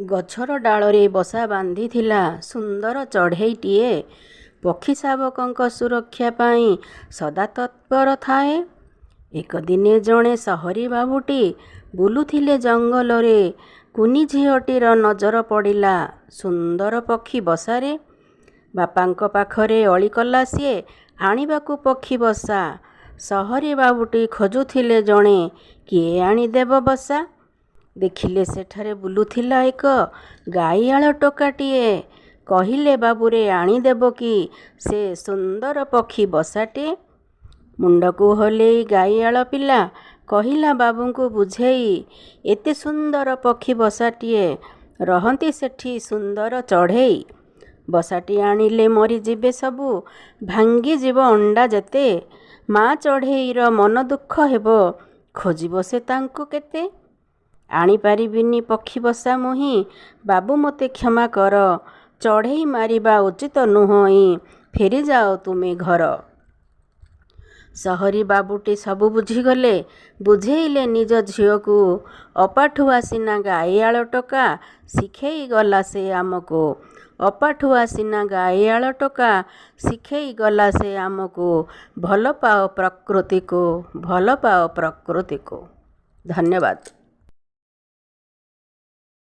ଗଛର ଡାଳରେ ବସା ବାନ୍ଧିଥିଲା ସୁନ୍ଦର ଚଢ଼େଇଟିଏ। ପକ୍ଷୀ ଶାବକଙ୍କ ସୁରକ୍ଷା ପାଇଁ ସଦା ତତ୍ପର ଥାଏ। ଏକ ଦିନେ ଜଣେ ସହରୀ ବାବୁଟି ବୁଲୁଥିଲେ ଜଙ୍ଗଲରେ। କୁନି ଝିଅଟିର ନଜର ପଡ଼ିଲା ସୁନ୍ଦର ପକ୍ଷୀ ବସାରେ। ବାପାଙ୍କ ପାଖରେ ଅଳି କଲା ସିଏ ଆଣିବାକୁ ପକ୍ଷୀ ବସା। ସହରୀ ବାବୁଟି ଖୋଜୁଥିଲେ ଜଣେ କିଏ ଆଣିଦେବ ବସା। ଦେଖିଲେ ସେଠାରେ ବୁଲୁଥିଲା ଏକ ଗାଈଆଳ ଟୋକାଟିଏ। କହିଲେ, ବାବୁରେ ଆଣିଦେବ କି ସେ ସୁନ୍ଦର ପକ୍ଷୀ ବସାଟିଏ। ମୁଣ୍ଡକୁ ହଲେଇ ଗାଈଆଳ ପିଲା କହିଲା ବାବୁଙ୍କୁ ବୁଝେଇ, ଏତେ ସୁନ୍ଦର ପକ୍ଷୀ ବସାଟିଏ, ରହନ୍ତି ସେଠି ସୁନ୍ଦର ଚଢ଼େଇ। ବସାଟି ଆଣିଲେ ମରିଯିବେ ସବୁ, ଭାଙ୍ଗିଯିବ ଅଣ୍ଡା ଯେତେ। ମା ଚଢ଼େଇର ମନ ଦୁଃଖ ହେବ, ଖୋଜିବ ସେ ତାଙ୍କୁ କେତେ। ଆଣିପାରିବିନି ପକ୍ଷୀ ବସା ମୁହିଁ, ବାବୁ ମୋତେ କ୍ଷମା କର। ଚଢ଼େଇ ମାରିବା ଉଚିତ ନୁହଁ, ଫେରିଯାଅ ତୁମେ ଘର। ସହରୀ ବାବୁଟି ସବୁ ବୁଝିଗଲେ, ବୁଝେଇଲେ ନିଜ ଝିଅକୁ। ଅପାଠୁଆ ସିନା ଗାଈଆଳ ଟୋକା, ଶିଖେଇ ଗଲା ସେ ଆମକୁ। ଅପାଠୁଆ ସିନା ଗାଈଆଳ ଟୋକା, ଶିଖେଇ ଗଲା ସେ ଆମକୁ। ଭଲ ପାଅ ପ୍ରକୃତିକୁ, ଭଲ ପାଅ ପ୍ରକୃତିକୁ। ଧନ୍ୟବାଦ।